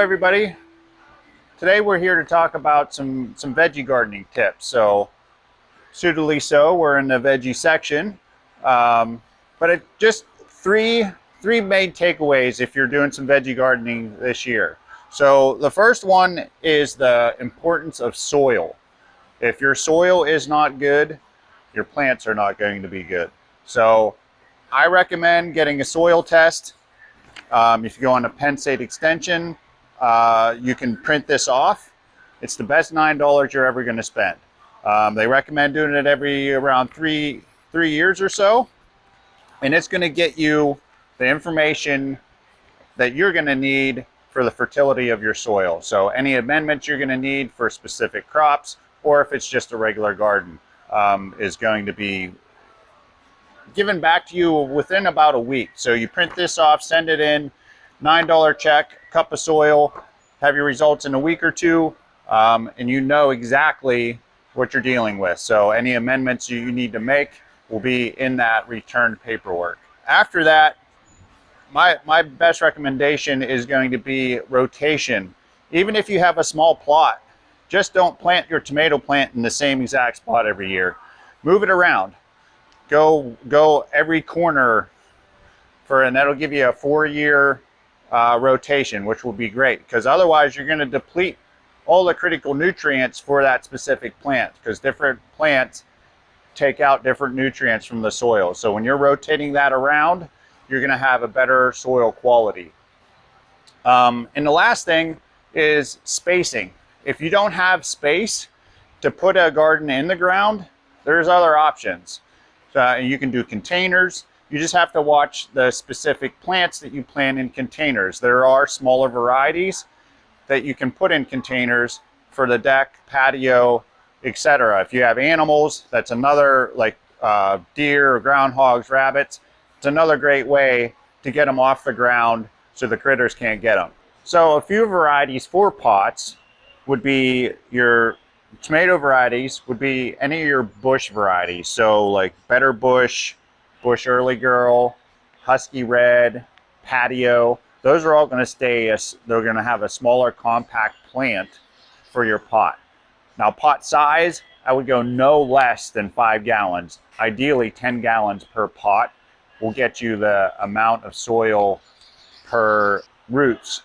everybody. Today we're here to talk about some veggie gardening tips. So suitably so, we're in the veggie section, but just three main takeaways if you're doing some veggie gardening this year. So the first one is the importance of soil. If your soil is not good, your plants are not going to be good. So I recommend getting a soil test. If you go on a Penn State extension, you can print this off. It's the best $9 you're ever going to spend. They recommend doing it every around three years or so, and it's going to get you the information that you're going to need for the fertility of your soil. So any amendments you're going to need for specific crops, or if it's just a regular garden, is going to be given back to you within about a week. So you print this off, send it in, $9 check, cup of soil, have your results in a week or two, and you know exactly what you're dealing with. So any amendments you need to make will be in that returned paperwork. After that, my best recommendation is going to be rotation. Even if you have a small plot, just don't plant your tomato plant in the same exact spot every year. Move it around. Go every corner and that'll give you a 4-year rotation, which will be great, because otherwise you're going to deplete all the critical nutrients for that specific plant, because different plants take out different nutrients from the soil. So when you're rotating that around, you're going to have a better soil quality. And the last thing is spacing. If you don't have space to put a garden in the ground, there's other options. You can do containers. You just have to watch the specific plants that you plant in containers. There are smaller varieties that you can put in containers for the deck, patio, etc. If you have animals, that's another, like deer, groundhogs, rabbits, it's another great way to get them off the ground so the critters can't get them. So a few varieties for pots would be your tomato varieties, would be any of your bush varieties. So like Better Bush, Bush Early Girl, Husky Red, Patio. Those are all going to stay, they're going to have a smaller compact plant for your pot. Now pot size, I would go no less than 5 gallons. Ideally 10 gallons per pot will get you the amount of soil per roots.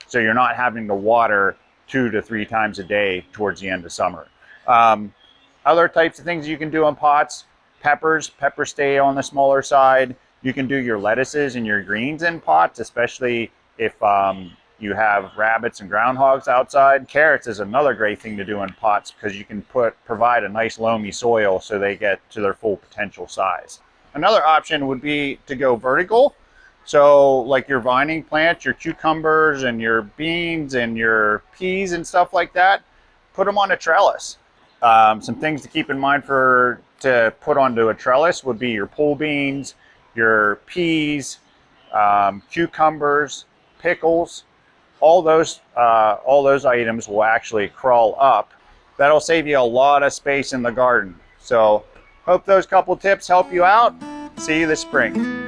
So you're not having to water 2 to 3 times a day towards the end of summer. Other types of things you can do on pots, peppers stay on the smaller side. You can do your lettuces and your greens in pots, especially if you have rabbits and groundhogs outside. Carrots is another great thing to do in pots, because you can provide a nice loamy soil so they get to their full potential size. Another option would be to go vertical. So like your vining plants, your cucumbers and your beans and your peas and stuff like that, put them on a trellis. Some things to keep in mind to put onto a trellis would be your pole beans, your peas, cucumbers, pickles. All those items will actually crawl up. That'll save you a lot of space in the garden. So hope those couple tips help you out. See you this spring.